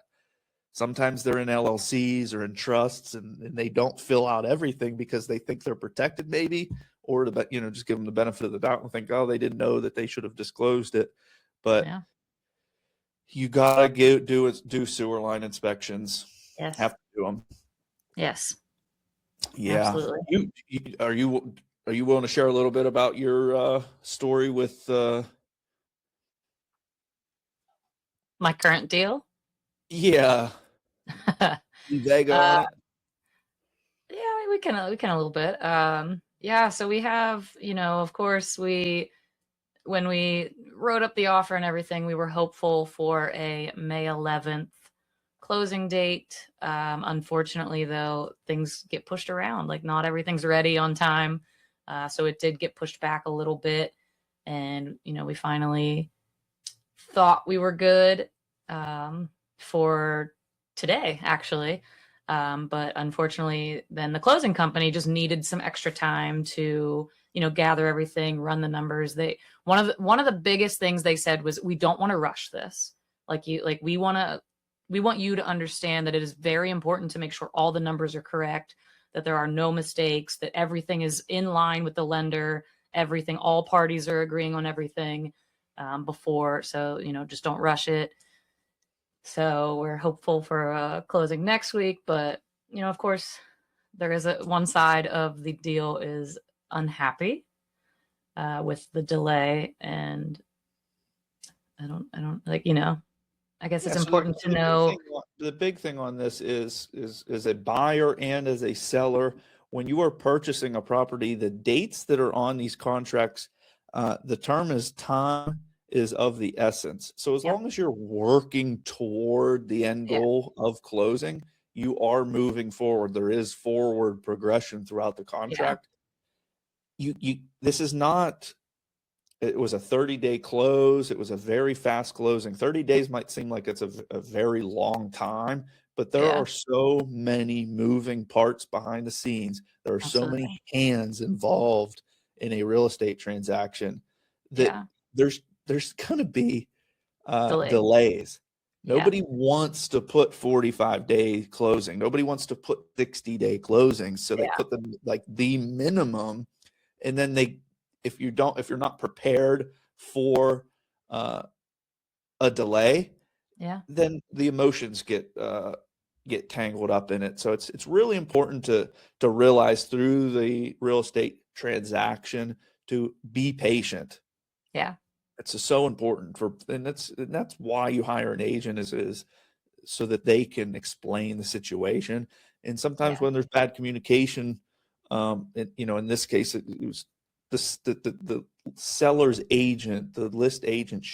Sometimes they're in LLCs or in trusts, and they don't fill out everything because they think they're protected, maybe, or just give them the benefit of the doubt and think, oh, they didn't know that they should have disclosed it. But Yeah. you gotta do sewer line inspections. Yes. Have to do them. Yes. Yeah. Absolutely. Are you willing to share a little bit about your story with My current deal? Yeah. Be vague on it. Yeah, we can a little bit. Yeah, so we have, of course, when we wrote up the offer and everything, we were hopeful for a May 11th closing date. Unfortunately, though, things get pushed around. Like, not everything's ready on time. So it did get pushed back a little bit. And, we finally thought we were good for today, actually. But unfortunately, then the closing company just needed some extra time to, gather everything, run the numbers. One of the biggest things they said was, we don't want to rush this. We want you to understand that it is very important to make sure all the numbers are correct, that there are no mistakes, that everything is in line with the lender, all parties are agreeing on everything before. So, just don't rush it. So we're hopeful for closing next week, but of course, there is one side of the deal is unhappy with the delay, and I don't I guess it's important to know. The big thing on this is as a buyer and as a seller, when you are purchasing a property, the dates that are on these contracts, the term is time is of the essence. So as long as you're working toward the end goal of closing, you are moving forward. There is forward progression throughout the contract. This is not, it was a 30-day close. It was a very fast closing. 30 days might seem like it's a very long time, but there are so many moving parts behind the scenes. There are so many hands involved in a real estate transaction that there's going to be delays. Nobody wants to put 45-day closing. Nobody wants to put 60-day closings. So they put them like the minimum. And then if you're not prepared for a delay, then the emotions get tangled up in it. So it's really important to realize through the real estate transaction to be patient. Yeah. It's so important and that's why you hire an agent is so that they can explain the situation. And sometimes when there's bad communication, in this case, it was the seller's agent, the list agent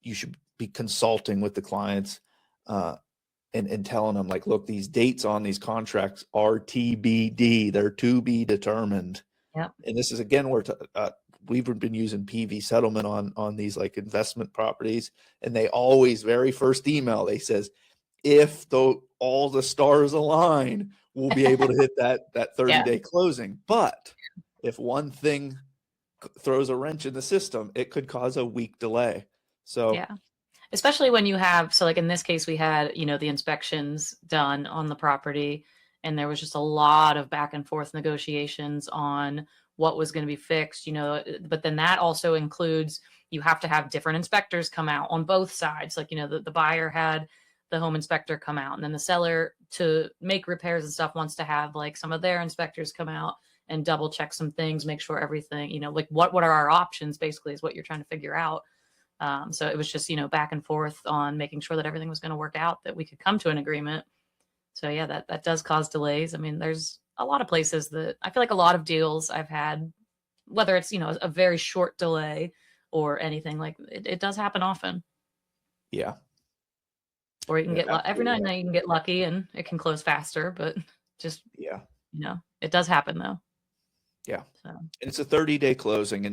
you should be consulting with the clients and telling them, like, look, these dates on these contracts are TBD. They're to be determined. Yeah. And this is, again, where we've been using PV settlement on these like investment properties. And they always, very first email, they says, if all the stars align, we'll be able to hit that 30-day closing. But if one thing throws a wrench in the system, it could cause a week delay. So yeah, especially when you have, so like in this case, we had, the inspections done on the property, and there was just a lot of back and forth negotiations on what was going to be fixed, but then that also includes, you have to have different inspectors come out on both sides. Like, the buyer had the home inspector come out, and then the seller, to make repairs and stuff, wants to have like some of their inspectors come out and double check some things, make sure everything, like what are our options, basically, is what you're trying to figure out. So it was just, back and forth on making sure that everything was going to work out, that we could come to an agreement. So yeah, that does cause delays. I mean, there's a lot of places that I feel like a lot of deals I've had, whether it's, a very short delay or anything, like it does happen often. Yeah. Or you can get every now and then you can get lucky and it can close faster, but just, it does happen though. Yeah. So. And it's a 30-day closing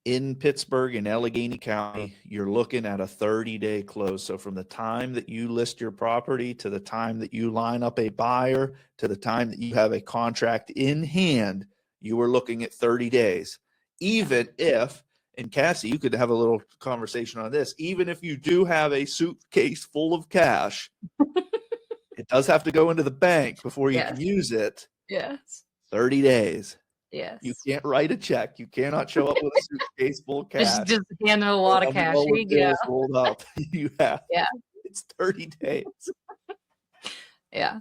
in Pittsburgh and Allegheny County. You're looking at a 30-day close. So from the time that you list your property to the time that you line up a buyer to the time that you have a contract in hand, you are looking at 30 days. Even if, and Cassie, you could have a little conversation on this, even if you do have a suitcase full of cash, it does have to go into the bank before you can use it. Yes. 30 days. Yes. You can't write a check. You cannot show up with a suitcase full of cash. Just hand them a lot of cash. Here you go. Rolled up. You have. Yeah. It's 30 days. Yeah.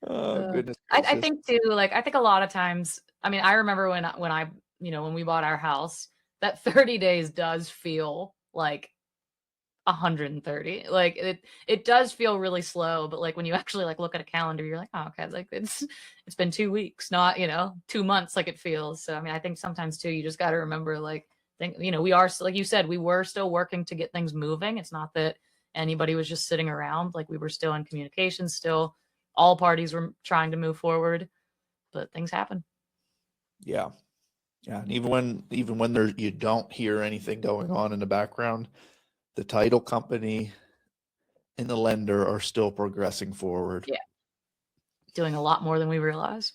Oh, goodness. I think too, like, I think a lot of times, I mean, I remember when we bought our house, that 30 days does feel like 130. Like it does feel really slow, but like when you actually like look at a calendar, you're like, oh, okay, like it's been 2 weeks, not 2 months like it feels. So I mean, I think sometimes too, you just got to remember, like, we are, like you said, we were still working to get things moving. It's not that anybody was just sitting around. Like, we were still in communication, still all parties were trying to move forward, but things happen. Yeah. And even when you don't hear anything going on in the background, the title company and the lender are still progressing forward. Yeah. Doing a lot more than we realize.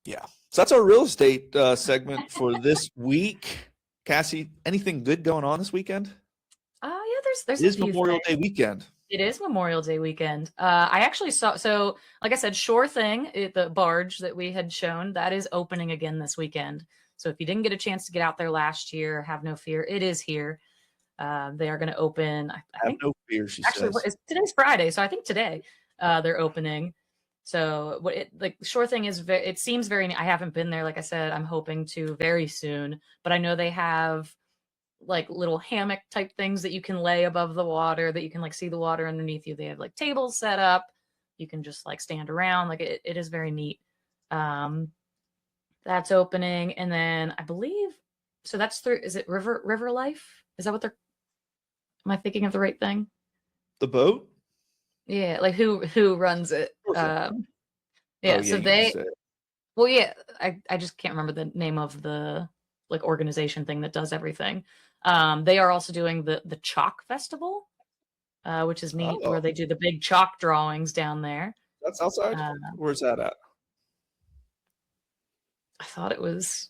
Yeah. So that's our real estate segment for this week. Cassie, anything good going on this weekend? Yeah, there's It is Memorial Day weekend. It is Memorial Day weekend. I actually saw, so like I said, Sure Thing, the barge that we had shown, that is opening again this weekend. So if you didn't get a chance to get out there last year, have no fear. It is here. They are going to open. I think, no fear, she actually, says. Today's Friday, so I think today they're opening. So like Sure Thing is, it seems very, I haven't been there. Like I said, I'm hoping to very soon, but I know they have like little hammock type things that you can lay above the water, that you can like see the water underneath you. They have like tables set up. You can just like stand around. Like it is very neat. That's opening. And then I believe, so that's through, is it River Life? Is that what they're, am I thinking of the right thing? The boat? Yeah. Like who runs it? Yeah. So well, yeah, I just can't remember the name of the like organization thing that does everything. They are also doing the Chalk Festival, which is neat, where they do the big chalk drawings down there. That's outside? Where's that at? I thought it was,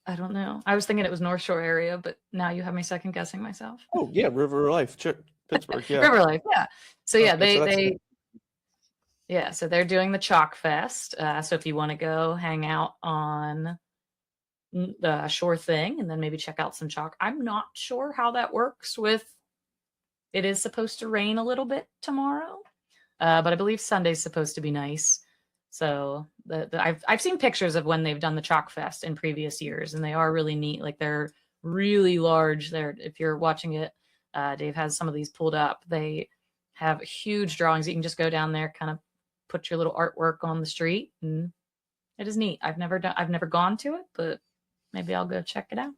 I don't know. I was thinking it was North Shore area, but now you have me second guessing myself. Oh yeah, River Life, Pittsburgh. Yeah, River Life. Yeah. So yeah, so they're doing the Chalk Fest. So if you want to go hang out on the Sure Thing and then maybe check out some chalk, I'm not sure how that works with. It is supposed to rain a little bit tomorrow, but I believe Sunday's supposed to be nice. So I've seen pictures of when they've done the Chalk Fest in previous years, and they are really neat. Like they're really large. If you're watching it, Dave has some of these pulled up. They have huge drawings. You can just go down there, kind of put your little artwork on the street, and it is neat. I've never gone to it, but maybe I'll go check it out.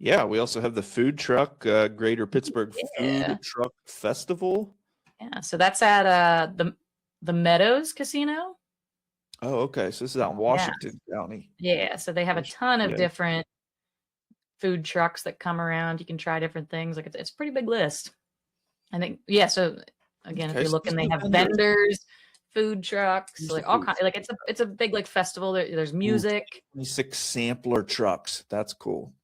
Yeah, we also have the food truck, Greater Pittsburgh Yeah. Food Truck Festival. Yeah. So that's at the Meadows Casino. Oh, okay. So this is out in Yeah. Washington County. Yeah. So they have a ton of Yeah. different food trucks that come around. You can try different things. Like it's a pretty big list. I think, yeah. So again, if Okay, you're so looking, there's they no have vendors. vendors, food trucks, There's like the all food. kinds. Like it's a big like festival. There's Ooh, music. 26 sampler trucks. That's cool.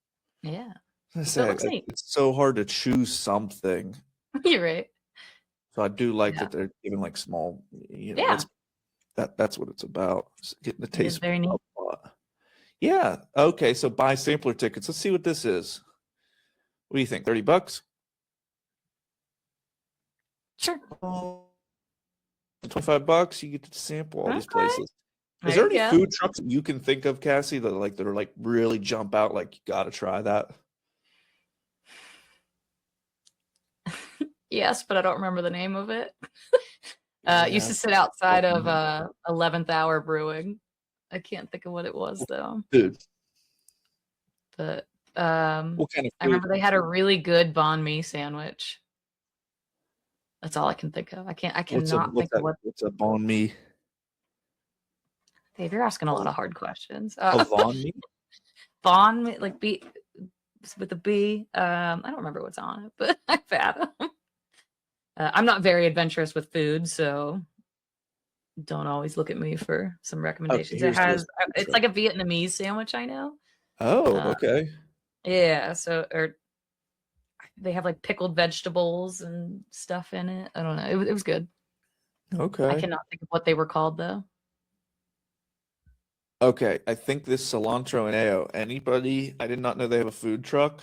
Yeah. I So it say, looks neat. it's so hard to choose something. You're right. So I do like Yeah. that they're giving like small, Yeah. that's what it's about. Just getting the It is taste. very neat. Yeah. Okay. So buy sampler tickets. Let's see what this is. What do you think? $30? Sure. $25, you get to sample all these Okay. places. Is there any food trucks that you can think of, Cassie, that are like really jump out? Like you got to try that. Yes, but I don't remember the name of it. Used to Yeah. sit outside of 11th Hour Brewing. I can't think of what it was though. Food. But What kind of food? I remember they had a really good banh mi sandwich. That's all I can think of. I cannot think of what. What's a banh mi? Dave, you're asking a lot of hard questions. A banh mi? Banh mi, like B with a B. I don't remember what's on it, but I've had them. I'm not very adventurous with food, so don't always look at me for some recommendations. It's like a Vietnamese sandwich, I know. Oh, okay. Yeah, so or they have like pickled vegetables and stuff in it. I don't know. It was good. Okay. I cannot think of what they were called though. Okay, I think this cilantro and mayo. Anybody? I did not know they have a food truck.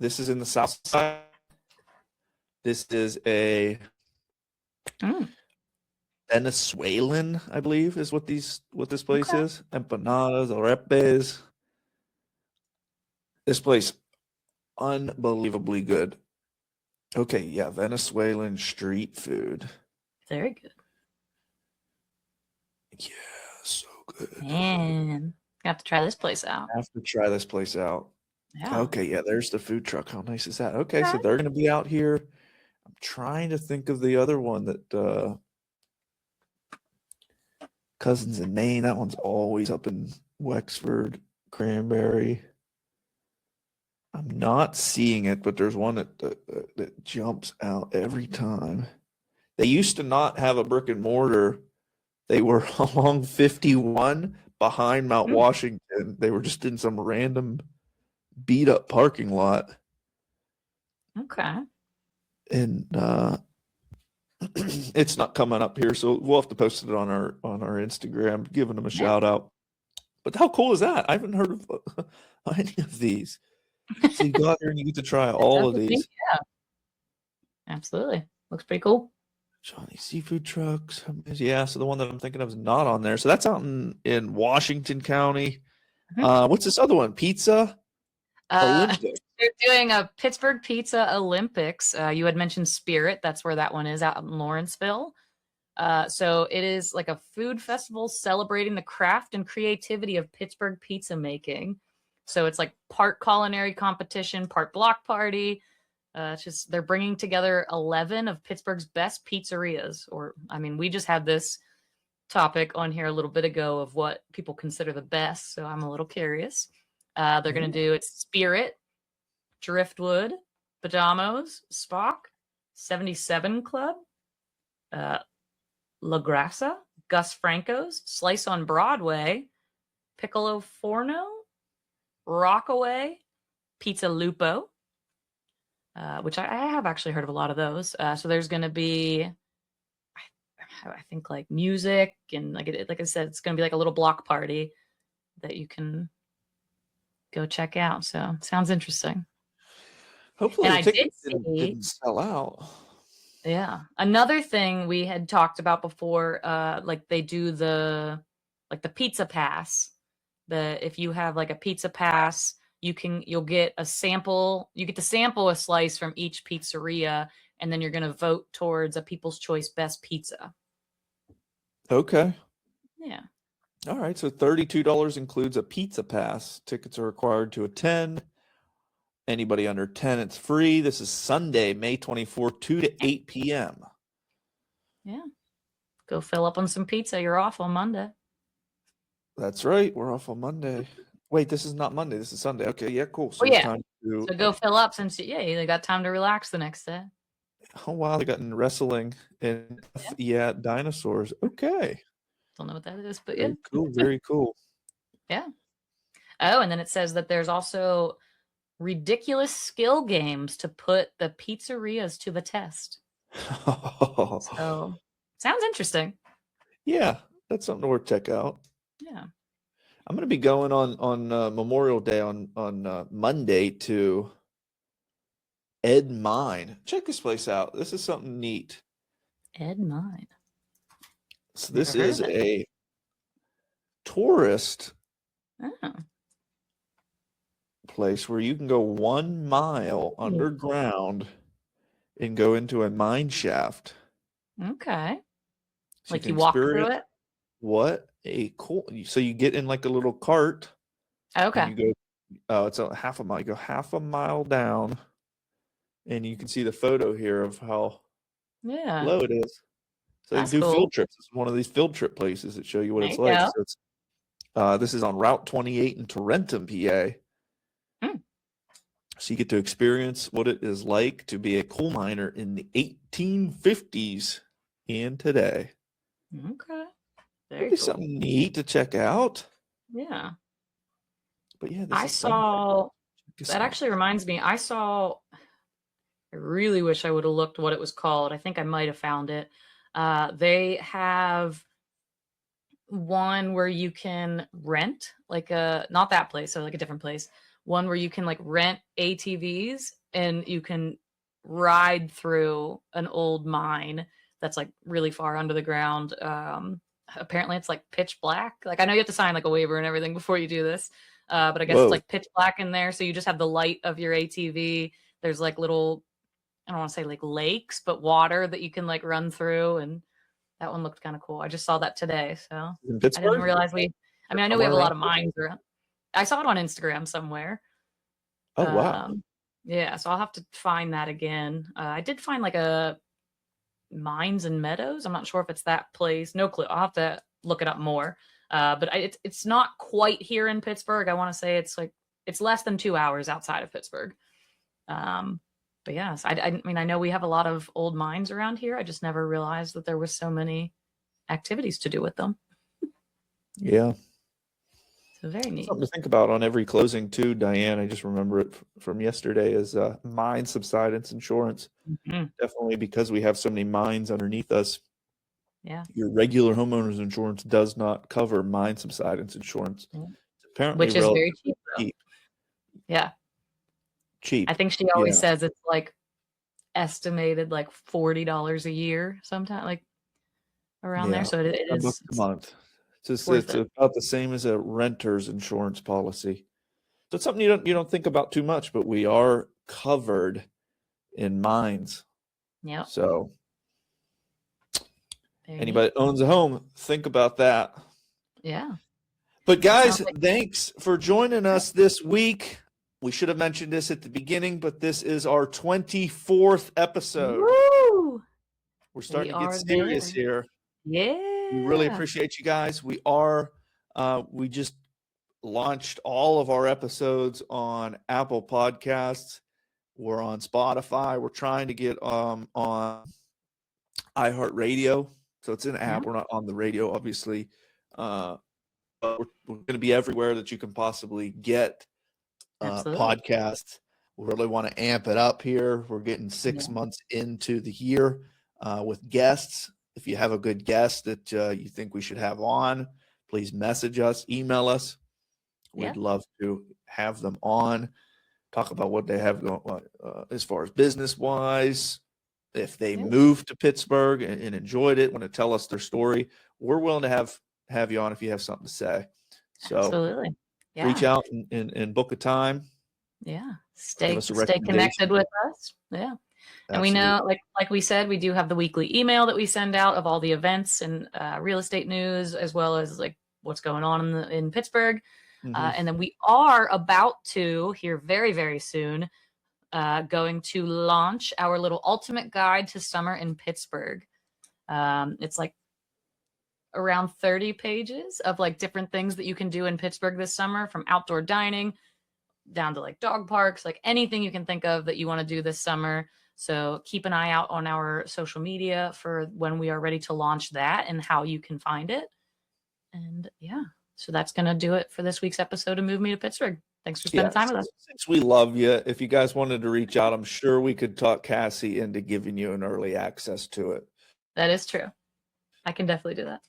This is in the South Side. This is a Venezuelan, I believe, is what this place is. Empanadas, arepes. This place, unbelievably good. Okay, yeah, Venezuelan street food. Very good. Yeah, so good. Man, I have to try this place out. I have to try this place out. Yeah. Okay, yeah, there's the food truck. How nice is that? Okay, so they're going to be out here. I'm trying to think of the other one that Cousins in Maine. That one's always up in Wexford, Cranberry. I'm not seeing it, but there's one that jumps out every time. They used to not have a brick and mortar. They were along 51 behind Mount Washington. They were just in some random beat up parking lot. Okay. And it's not coming up here, so we'll have to post it on our Instagram, giving them a shout out. But how cool is that? I haven't heard of any of these. So you go out there and you get to try all of these. Yeah, absolutely. Looks pretty cool. Johnny Seafood Trucks. Yeah, so the one that I'm thinking of is not on there. So that's out in Washington County. What's this other one? Pizza Olympics. They're doing a Pittsburgh Pizza Olympics. You had mentioned Spirit. That's where that one is, out in Lawrenceville. So it is like a food festival celebrating the craft and creativity of Pittsburgh pizza making. So it's like part culinary competition, part block party. It's just they're bringing together 11 of Pittsburgh's best pizzerias. We just had this topic on here a little bit ago of what people consider the best. So I'm a little curious. They're going to do it's Spirit, Driftwood, Badamos, Spock, 77 Club, La Grassa, Gus Franco's, Slice on Broadway, Piccolo Forno, Rockaway, Pizza Lupo, which I have actually heard of a lot of those. So there's going to be, I think, like music and like I said, it's going to be like a little block party that you can go check out. So sounds interesting. Hopefully and the tickets didn't sell out. Yeah. Another thing we had talked about before, like they do the pizza pass. If you have like a pizza pass, you'll get a sample. You get to sample a slice from each pizzeria, and then you're going to vote towards a People's Choice Best Pizza. Okay. Yeah. All right. So $32 includes a pizza pass. Tickets are required to attend. Anybody under 10, it's free. This is Sunday, May 24th, 2 to 8 p.m. Yeah. Go fill up on some pizza. You're off on Monday. That's right. We're off on Monday. Wait, this is not Monday. This is Sunday. Okay, yeah, cool. So yeah. time to, So go fill up since, you got time to relax the next day. oh, wow. They got in wrestling and dinosaurs. Okay. Don't know what that is, but yeah. Very cool. Very cool. Yeah. Oh, and then it says that there's also ridiculous skill games to put the pizzerias to the test. So sounds interesting. Yeah, that's something to check out. Yeah. I'm going to be going on Memorial Day on Monday to Ed Mine. Check this place out. This is something neat. Ed Mine. So this is a tourist place where you can go 1 mile underground and go into a mine shaft. Okay. So like you walk through it? What a cool. So you get in like a little cart. Okay. You go, it's a half a mile. You go half a mile down and you can see the photo here of how low it is. So That's they do cool. field trips. It's one of these field trip places that show you what There it's you like. go. So it's, this is on Route 28 in Tarentum, PA. So you get to experience what it is like to be a coal miner in the 1850s and today. Okay. Very cool. Something neat to check out. Yeah. But yeah, I saw that actually reminds me. I really wish I would have looked what it was called. I think I might have found it. They have one where you can rent not that place, so like a different place. One where you can like rent ATVs and you can ride through an old mine that's like really far under the ground. Apparently it's like pitch black. Like I know you have to sign like a waiver and everything before you do this. But I guess it's like pitch black in there. So you just have the light of your ATV. There's like little, I don't want to say like lakes, but water that you can like run through. And that one looked kind of cool. I just saw that today. So I didn't realize I know we have a lot of mines around. I saw it on Instagram somewhere. Oh, wow. Yeah, so I'll have to find that again. I did find like a Mines and Meadows. I'm not sure if it's that place. No clue. I'll have to look it up more. But it's not quite here in Pittsburgh. I want to say it's less than 2 hours outside of Pittsburgh. But yes, I mean, I know we have a lot of old mines around here. I just never realized that there was so many activities to do with them. Yeah. So very neat. Something to think about on every closing too, Diane. I just remember it from yesterday is mine subsidence insurance. Mm-hmm. Definitely because we have so many mines underneath us. Yeah. Your regular homeowner's insurance does not cover mine subsidence insurance. Apparently, which is very cheap. Yeah. Cheap. I think she always says it's like estimated like $40 a year sometime, like around there. So it is a month. It's about the same as a renter's insurance policy. So it's something you don't think about too much, but we are covered in mines. Yeah. So anybody that owns a home, think about that. Yeah. But guys, thanks for joining us this week. We should have mentioned this at the beginning, but this is our 24th episode. Woo! We're starting to get serious here. Yeah. We really appreciate you guys. We are, we just launched all of our episodes on Apple Podcasts. We're on Spotify. We're trying to get on iHeartRadio. So it's an app. We're not on the radio, obviously. But we're going to be everywhere that you can possibly get podcasts. We really want to amp it up here. We're getting 6 months into the year with guests. If you have a good guest that you think we should have on, please message us, email us. We'd love to have them on, talk about what they have going as far as business-wise. If they moved to Pittsburgh and enjoyed it, want to tell us their story, we're willing to have you on if you have something to say. So absolutely. Reach out and book a time. Yeah. Stay connected with us. Yeah. And we know, like we said, we do have the weekly email that we send out of all the events and real estate news, as well as like what's going on in Pittsburgh. And then we are about to, here very, very soon, going to launch our little ultimate guide to summer in Pittsburgh. It's like around 30 pages of like different things that you can do in Pittsburgh this summer, from outdoor dining down to like dog parks, like anything you can think of that you want to do this summer. So keep an eye out on our social media for when we are ready to launch that and how you can find it. And yeah, so that's going to do it for this week's episode of Move Me to Pittsburgh. Thanks for spending time with us. Since we love you, if you guys wanted to reach out, I'm sure we could talk Cassie into giving you an early access to it. That is true. I can definitely do that.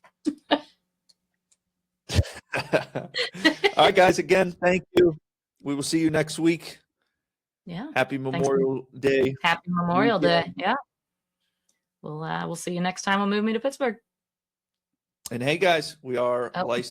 All right, guys, again, thank you. We will see you next week. Yeah. Happy Memorial Day. Happy Memorial Day. Yeah. We'll see you next time on Move Me to Pittsburgh. And hey, guys, we are licensed